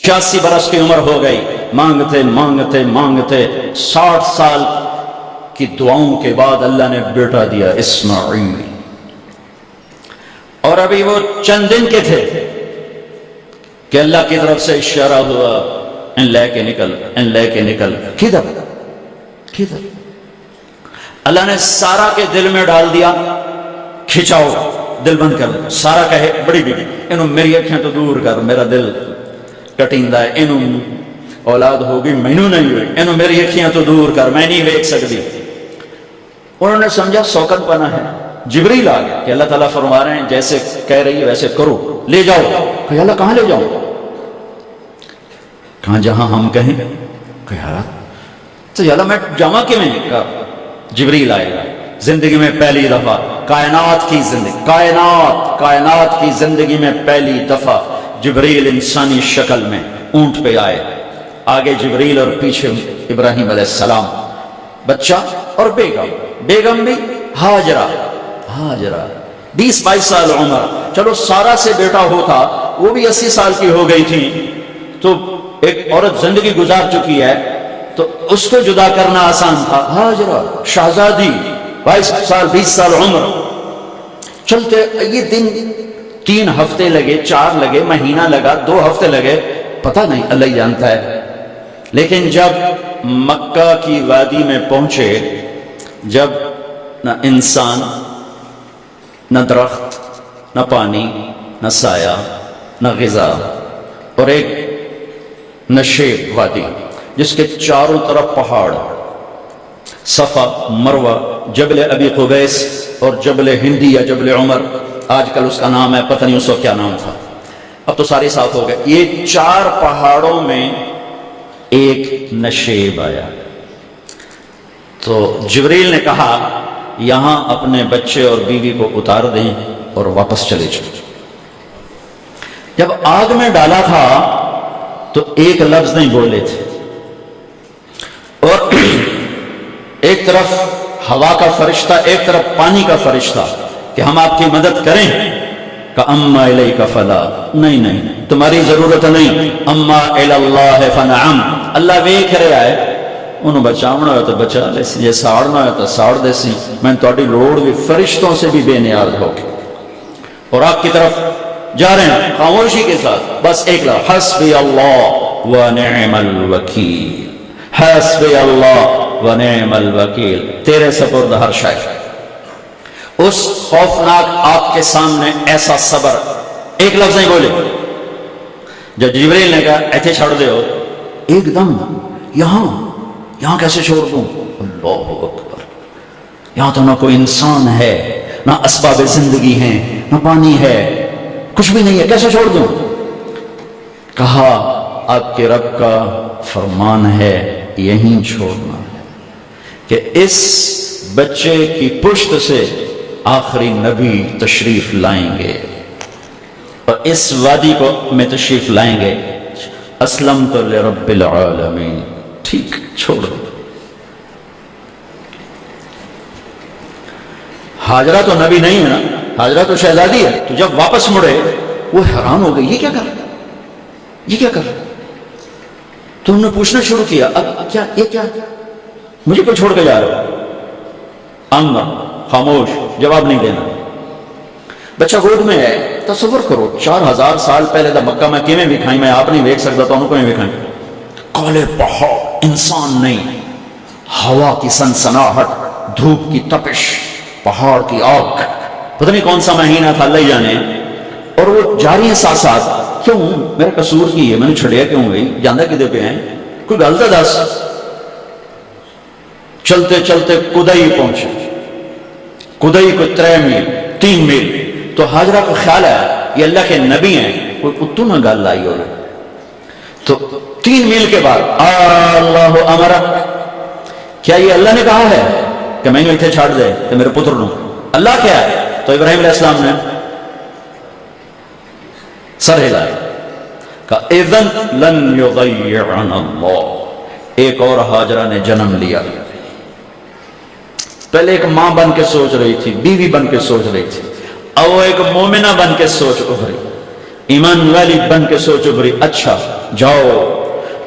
86 برس کی عمر ہو گئی، مانگتے مانگتے مانگتے 60 سال کی دعاؤں کے بعد اللہ نے بیٹا دیا اسماعیل، اور ابھی وہ چند دن کے تھے کہ اللہ کی طرف سے اشارہ ہوا، ان لے کے نکل، ان لے کے نکل۔ کدھر کدھر؟ اللہ نے سارا کے دل میں ڈال دیا، کھچاؤ دل بند کر دو۔ سارا کہے بڑی بیٹی انہوں میری اکھیں تو دور کر، میرا دل کٹیندا ہے، انہوں اولاد ہوگی مینوں نہیں ہوئی، انہوں میری اکھیں تو دور کر، میں نہیں دیکھ سکتی۔ انہوں نے سمجھا سوکن پنا ہے۔ جبریل آ گیا کہ اللہ تعالیٰ فرما رہے ہیں جیسے کہہ رہی ہے ویسے کرو، لے جاؤ۔ کہ اللہ کہاں لے جاؤں؟ کہاں جہاں ہم کہیں۔ کہ یار تو اللہ میں جامع کی میں کہا جبریل آئے گا زندگی میں پہلی دفعہ، کائنات کی زندگی، کائنات کی زندگی میں پہلی دفعہ جبریل انسانی شکل میں اونٹ پہ آئے، آگے جبریل اور پیچھے ابراہیم علیہ السلام، بچہ اور بیگم بھی ہاجرہ 20-22 سال عمر۔ چلو سارا سے بیٹا ہوتا وہ بھی 80 سال کی ہو گئی تھی، تو ایک عورت زندگی گزار چکی ہے تو اس کو جدا کرنا آسان تھا۔ ہاجرہ شہزادی 22 سال 20 سال عمر، چلتے یہ دن 3 ہفتے لگے، 4 لگے، مہینہ لگا، 2 ہفتے لگے، پتہ نہیں، اللہ ہی جانتا ہے۔ لیکن جب مکہ کی وادی میں پہنچے، جب نہ انسان، نہ درخت، نہ پانی، نہ سایہ، نہ غذا، اور ایک نشیب وادی جس کے چاروں طرف پہاڑ، صفا، مروہ، جبل ابی قبیس اور جبل ہندی یا جبل عمر، آج کل اس کا نام ہے، پتہ نہیں اس وقت کیا نام تھا، اب تو سارے صاف ہو گئے۔ یہ 4 پہاڑوں میں ایک نشیب آیا، تو جبریل نے کہا یہاں اپنے بچے اور بیوی کو اتار دیں اور واپس چلے جائیں۔ جب آگ میں ڈالا تھا تو ایک لفظ نہیں بولے تھے، اور ایک طرف ہوا کا فرشتہ، ایک طرف پانی کا فرشتہ کہ ہم آپ کی مدد کریں، کہ اما الیک فلا، نہیں تمہاری ضرورت نہیں، اما الی اللہ فنعم، اللہ ویکھ رہا ہے، انہوں بچاؤنا ہے تو بچا لے سی، یہ ساڑنا ہے تو ساڑ دے سی، میں تہاڈی لوڑ بھی فرشتوں سے بھی بے نیاز ہو کے، اور آپ کی طرف جا رہے ہیں خاموشی کے ساتھ، بس ایک لفظ، حسبی اللہ ونعم الوکیل، حسبی اللہ ونعم الوکیل، تیرے سپرد ہر شے۔ اس خوفناک آگ کے سامنے ایسا صبر، ایک لفظ نہیں بولے۔ جب جبریل نے کہا ایتھے چھوڑ دے ہو، ایک دم یہاں کیسے چھوڑ دوں؟ اللہ اکبر، یہاں تو نہ کوئی انسان ہے، نہ اسباب زندگی ہیں، نہ پانی ہے، کچھ بھی نہیں ہے، کیسے چھوڑ دوں؟ کہا آپ کے رب کا فرمان ہے یہیں چھوڑنا ہے، کہ اس بچے کی پشت سے آخری نبی تشریف لائیں گے اور اس وادی کو میں تشریف لائیں گے۔ اسلمت لرب العالمین، ٹھیک چھوڑ دو۔ ہاجرہ تو نبی نہیں ہے نا، ہاجرہ تو شہزادی ہے، تو جب واپس مڑے وہ حیران ہو گئی، یہ کیا کر رہا ہے، یہ کیا کر رہا ہے؟ تو انہوں نے پوچھنا شروع کیا، اب کیا یہ کیا مجھے کوئی چھوڑ کے جا رہا ہے؟ انگا خاموش، جواب نہیں دینا۔ بچہ گود میں ہے، تصور کرو 4000 سال پہلے دا مکہ میں کیویں وکھائی، میں آپ نہیں ویکھ سکتا تو انہوں کو نہیں وکھائی، کالے پہاڑ، انسان نہیں، ہوا کی سنسناہٹ، دھوپ کی تپش، پہاڑ کی آگ، پتہ نہیں کون سا مہینہ تھا اللہ ہی جانے، اور وہ جاری ہیں ساتھ ساتھ۔ کیوں میرا قصور کی ہے، میں نے چھڑیا کیوں گئی، جاندہ کدے پہ ہیں، کوئی غلطہ دس۔ چلتے چلتے کدئی پہنچے، کدئی کو 3 میل، تو ہاجرہ کو خیال ہے یہ اللہ کے نبی ہیں، کوئی اتو نہ گل آئی ہو رہا، تو 3 میل کے بعد اللہ امرک، کیا یہ اللہ نے کہا ہے کہ میں نے اتنے چھاڑ دے کہ میرے پتر نو؟ اللہ کیا ہے؟ تو ابراہیم علیہ السلام نے سر ہلائے، کہا اذن لن یضیعنا اللہ۔ ایک اور ہاجرہ نے جنم لیا، پہلے ایک ماں بن کے سوچ رہی تھی، بیوی بن کے سوچ رہی تھی، اب وہ ایک مومنہ بن کے سوچ ابھری، ایمان والی بن کے سوچو بری، اچھا جاؤ،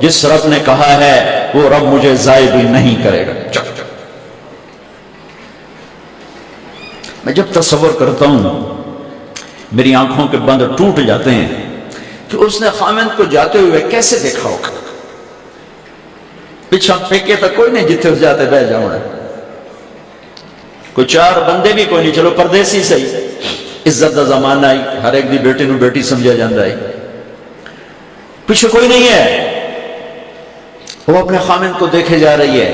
جس رب نے کہا ہے وہ رب مجھے ضائع بھی نہیں کرے گا۔ میں جب تصور کرتا ہوں میری آنکھوں کے بند ٹوٹ جاتے ہیں کہ اس نے خاوند کو جاتے ہوئے کیسے دیکھا ہوگا۔ پیچھا پھینکے تو کوئی نہیں، جتنے جاتے بہ جاؤں، کوئی چار بندے بھی کوئی نہیں، چلو پردیسی صحیح، عزت دا زمانہ آئی، ہر ایک دی بیٹے نو بیٹی سمجھا جاندہ ہے، پیچھے کوئی نہیں ہے، وہ اپنے خاوند کو دیکھے جا رہی ہے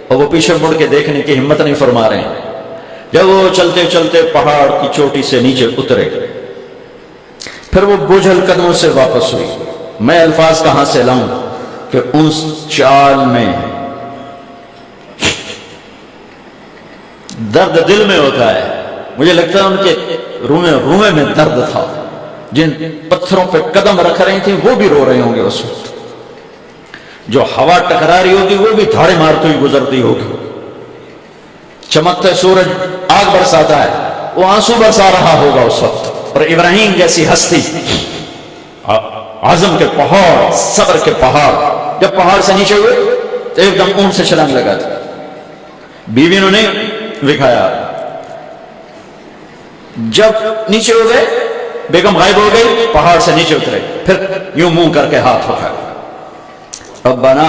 اور وہ پیچھے مڑ کے دیکھنے کی ہمت نہیں فرما رہے ہیں۔ جب وہ چلتے چلتے پہاڑ کی چوٹی سے نیچے اترے، پھر وہ بوجھل قدموں سے واپس ہوئی، میں الفاظ کہاں سے لاؤں کہ اس چال میں درد دل میں ہوتا ہے۔ مجھے لگتا ہے ان کے رومے میں درد تھا، جن پتھروں پہ قدم رکھ رہی تھی وہ بھی رو رہے ہوں گے اس وقت، جو ہوا ٹکرا رہی ہوگی وہ بھی دھاڑے مارتے ہوئی گزرتی ہوگی، چمکتے سورج آگ برساتا ہے وہ آنسو برسا رہا ہوگا اس وقت۔ اور ابراہیم جیسی ہستی، عزم کے پہاڑ، صبر کے پہاڑ، جب پہاڑ سے نیچے ہوئے تو ایک دم اون سے چھلانگ لگا تھا، بیوی نے نہیں دکھایا، جب نیچے ہو گئے بیگم غائب ہو گئی، پہاڑ سے نیچے اترے، پھر یوں منہ کر کے ہاتھ اٹھایا، ربنا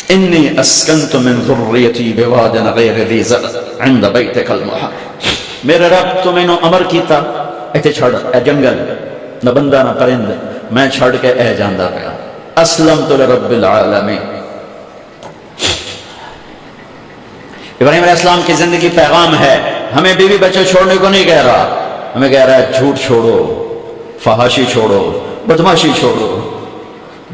انی اسکنت من ذریتی بواد غیر ذی زرع عند بیتک المحرم، میرے رب تو میں نے امر کیتا ایتھے چھڑ، اے جنگل، نہ بندہ نہ پرند، میں چھڑ کے اے جاندہ گیا، اسلمت لرب العالمین۔ ابراہیم علیہ السلام کی زندگی پیغام ہے، ہمیں بیوی بچے چھوڑنے کو نہیں کہہ رہا، ہمیں کہہ رہا ہے جھوٹ چھوڑو، فحاشی چھوڑو، بدماشی چھوڑو،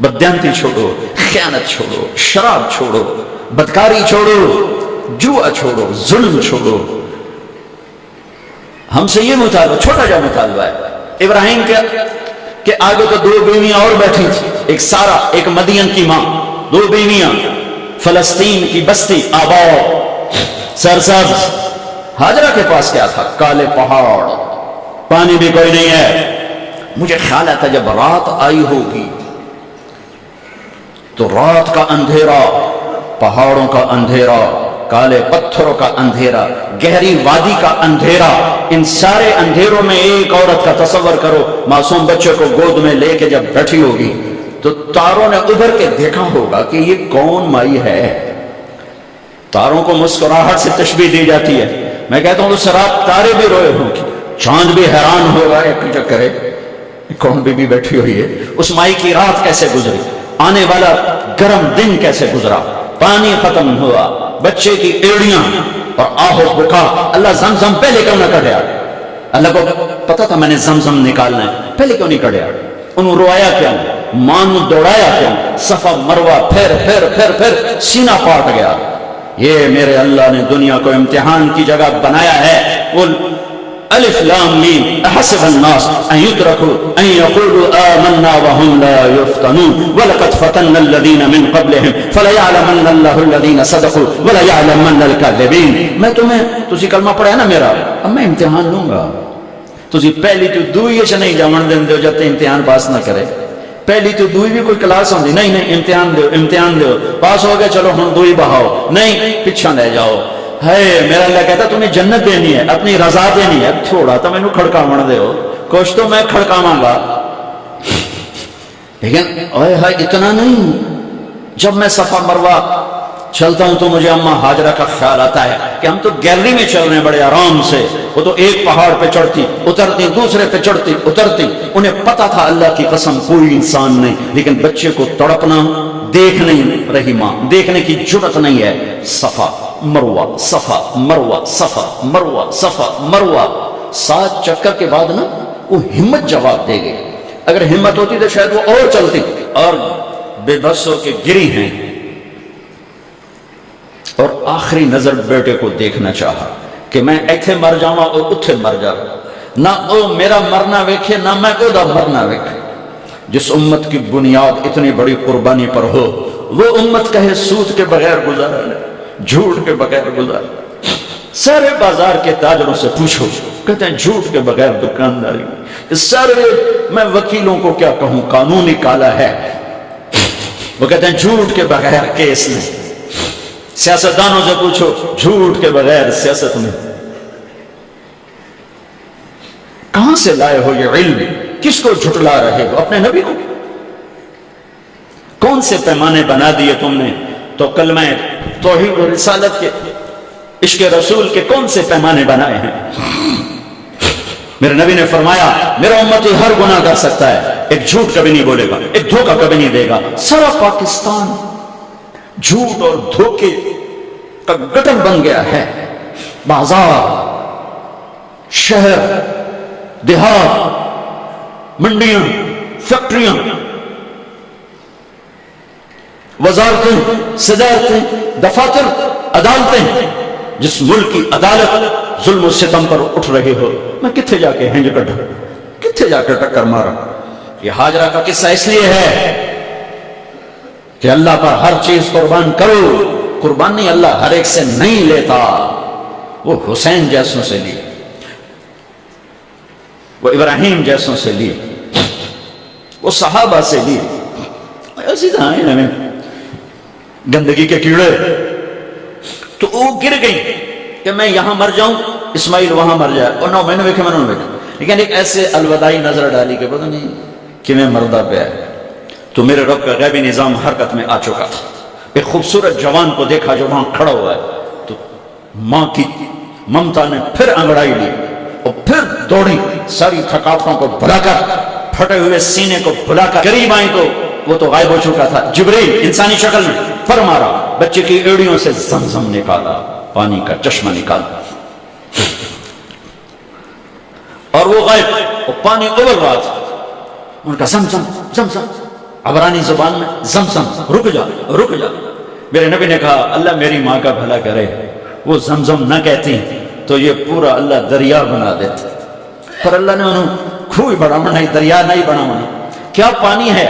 بددیانتی چھوڑو، خیانت چھوڑو، شراب چھوڑو، بدکاری چھوڑو، جوا چھوڑو، ظلم چھوڑو۔ ہم سے یہ مطالبہ، چھوٹا جا مطالبہ ہے۔ ابراہیم کے آگے تو دو بیویاں اور بیٹھی تھی، ایک سارا، ایک مدین کی ماں، دو بیویاں، فلسطین کی بستی آباد سرسبز۔ ہاجرہ کے پاس کیا تھا؟ کالے پہاڑ، پانی بھی کوئی نہیں ہے۔ مجھے خیال آتا جب رات آئی ہوگی تو رات کا اندھیرا، پہاڑوں کا اندھیرا، کالے پتھروں کا اندھیرا، گہری وادی کا اندھیرا، ان سارے اندھیروں میں ایک عورت کا تصور کرو، معصوم بچے کو گود میں لے کے جب بیٹھی ہوگی تو تاروں نے ابھر کے دیکھا ہوگا کہ یہ کون مائی ہے۔ تاروں کو مسکراہٹ سے تشبیہ دی جاتی ہے، میں کہتا ہوں اس رات تارے بھی روئے ہوں گے، چاند بھی حیران ہوگا، ایک چکرے کون بی بیٹھی ہوئی ہے، اس مائی کی رات کیسے گزری، آنے والا گرم دن کیسے گزرا، پانی ختم ہوا، بچے کی ایڑیاں اور آہو بکا۔ اللہ زمزم پہلے کیوں نہ کڑیا؟ اللہ کو پتا تھا میں نے زمزم نکالنا ہے، پہلے کیوں نہیں کڑیا؟ انہوں روایا کیوں؟ مان دوڑایا کیوں؟ صفا مروہ پھر پھر پھر پھر سینہ پاٹ گیا۔ یہ میرے اللہ نے دنیا کو امتحان کی جگہ بنایا ہے۔ وہ الف لام میم احسب الناس ان يتركوا ان يقولوا آمنا وهم لا يفتنون ولقد فتنا الذين من قبلهم فليعلمن الله الذين صدقوا وليعلمن الكاذبين۔ میں تسی کلمہ پڑھا نا میرا، اب میں امتحان لوں گا، تسی پہلی تو دوئی چ نہیں جاون دیندے جب تک امتحان پاس نہ کرے۔ پہلی تو دوئی بھی کوئی کلاس ہوندی نہیں، نہیں امتحان دیو، امتحان دیو، پاس ہو گئے چلو ہن دوئی بہاؤ، نہیں پیچھے لے جاؤ۔ ہے میرا اللہ کہتا تمہیں جنت دینی ہے، اپنی رضا دینی ہے، تھوڑا تو مینوں کھڑکاون دے ہو، کچھ تو میں کھڑکاواں گا، لیکن اوئے ہائے اتنا نہیں۔ جب میں صفا مروہ چلتا ہوں تو مجھے اماں ہاجرہ کا خیال آتا ہے کہ ہم تو گیلری میں چل رہے ہیں بڑے آرام سے، وہ تو ایک پہاڑ پہ چڑھتی اترتی، دوسرے پہ چڑھتی اترتی، انہیں پتا تھا اللہ کی قسم کوئی انسان نہیں، لیکن بچے کو تڑپنا دیکھ نہیں رہی ماں، دیکھنے کی جرت نہیں ہے۔ صفا مروہ، صفا مروہ، صفا مروہ، صفا مروہ، 7 چکر کے بعد نا وہ ہمت جواب دے گئی۔ اگر ہمت ہوتی تو شاید وہ اور چلتی، اور بے بس ہو کے گری ہیں، اور آخری نظر بیٹے کو دیکھنا چاہا کہ میں ایتھے مر جاواں اور اتھے مر جاواں، نہ او میرا مرنا ویکھے نہ میں او دا مرنا ویکھے۔ جس امت کی بنیاد اتنی بڑی قربانی پر ہو، وہ امت کہے سود کے بغیر گزارا، جھوٹ کے بغیر گزارا، سارے بازار کے تاجروں سے پوچھو، کہتے ہیں جھوٹ کے بغیر دکانداری، سارے میں وکیلوں کو کیا کہوں، قانون نکالا ہے، وہ کہتے ہیں جھوٹ کے بغیر کیس نہیں، سیاستدانوں سے پوچھو جھوٹ کے بغیر سیاست میں، کہاں سے لائے ہو یہ علم؟ کس کو جھٹلا رہے ہو؟ اپنے نبی کو؟ کون سے پیمانے بنا دیے تم نے؟ تو کلمہ توحید و رسالت کے، عشق رسول کے کون سے پیمانے بنائے ہیں؟ میرے نبی نے فرمایا میرا امتی ہر گناہ کر سکتا ہے، ایک جھوٹ کبھی نہیں بولے گا، ایک دھوکہ کبھی نہیں دے گا۔ سارا پاکستان جھوٹ اور دھوکے کا گٹر بن گیا ہے، بازار، شہر، دیہات، منڈیاں، فیکٹریاں، وزارتیں، صدارتیں، دفاتر، عدالتیں، جس ملک کی عدالت ظلم و ستم پر اٹھ رہے ہو، میں کتنے جا کے ہنج کٹا، کتنے جا کے ٹکر مارا؟ یہ ہاجرہ کا قصہ اس لیے ہے کہ اللہ پر ہر چیز قربان کرو، قربانی اللہ ہر ایک سے نہیں لیتا، وہ حسین جیسوں سے لی، وہ ابراہیم جیسوں سے لی، وہ صحابہ سے لی، ایسی دہائیں ہمیں گندگی کے کیڑے، تو وہ گر گئی کہ میں یہاں مر جاؤں، اسماعیل وہاں مر جائے، اور نہ میں نے دیکھا، میں نے دیکھا، لیکن ایک ایسے الوداعی نظر ڈالی کہ پتہ نہیں کہ میں مردہ پہ ہے، تو میرے رب کا غیبی نظام حرکت میں آ چکا تھا۔ ایک خوبصورت جوان کو دیکھا جو وہاں کھڑا ہوا ہے، تو ماں کی ممتا نے پھر انگڑائی لی اور پھر دوڑی، ساری تھکاوٹوں کو بھلا کر، پھٹے ہوئے سینے کو بھلا کر قریب آئی تو وہ تو غائب ہو چکا تھا، جبریل انسانی شکل میں پر مارا، بچے کی ایڑیوں سے زمزم نکالا، پانی کا چشمہ نکالا، اور وہ غائب، وہ پانی ابل رہا تھا، ان کا زمزم زمزم، عبرانی زبان میں زمزم، رک جا رک جا۔ میرے نبی نے کہا اللہ میری ماں کا بھلا کرے، وہ زمزم نہ کہتی تو یہ پورا اللہ دریا بنا دیتا، پر اللہ نے انہوں کھوئی بڑا بنائی، دریا نہیں بنا بنا۔ کیا پانی ہے؟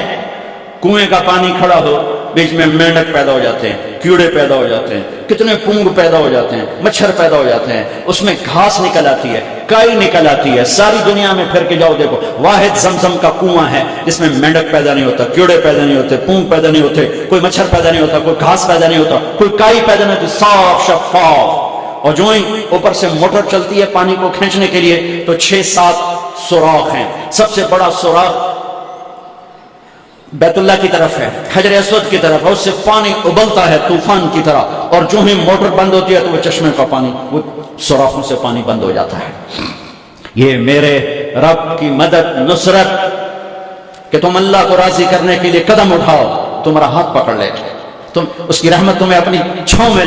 کنویں کا پانی کھڑا ہو، بیچ میں مینڈک پیدا ہو جاتے ہیں، کیڑے پیدا ہو جاتے ہیں، کتنے پونگ پیدا ہو جاتے ہیں، مچھر پیدا ہو جاتے ہیں، اس میں گھاس نکل آتی ہے، کائی نکل آتی ہے، ساری دنیا میں پھر کے جاؤ دیکھو، واحد زمزم کا کنواں ہے جس میں مینڈک پیدا نہیں ہوتا، کیڑے پیدا نہیں ہوتے، پونگ پیدا نہیں ہوتے، کوئی مچھر پیدا نہیں ہوتا، کوئی گھاس پیدا نہیں ہوتا، کوئی کائی پیدا نہیں ہوتی، صاف شفاف۔ اور جو ہی اوپر سے موٹر چلتی ہے پانی کو کھینچنے کے لیے تو 6-7 سوراخ ہیں، سب سے بڑا سوراخ بیت اللہ کی طرف ہے، حجر اسود کی طرف، اور اس سے پانی ابلتا ہے طوفان کی طرح، اور جو ہی موٹر بند ہوتی ہے تو وہ چشمے کا پانی، وہ سوراخوں سے پانی بند ہو جاتا ہے۔ یہ میرے رب کی مدد، نصرت، کہ تم اللہ کو راضی کرنے کے لیے قدم اٹھاؤ، تمہارا ہاتھ پکڑ لے، تم اس کی رحمت تمہیں اپنی چھاؤں میں